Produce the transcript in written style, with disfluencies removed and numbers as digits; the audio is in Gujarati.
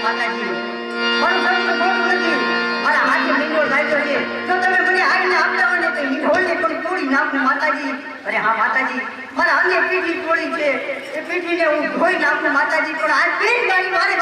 માતાજી મારું શબ્દ બોલું નથી મારા હાથે મીંડોળ લાગ્યો છે જો તમે મને આવીને આપતા હોય ને તો મીંડોળને પણ તોડી નાખું માતાજી અરે હા માતાજી મારા અંગે પીઠી તોડી છે એ પીઠીને હું ધોઈ નાખું માતાજી પણ આ પીઠ મારી મારે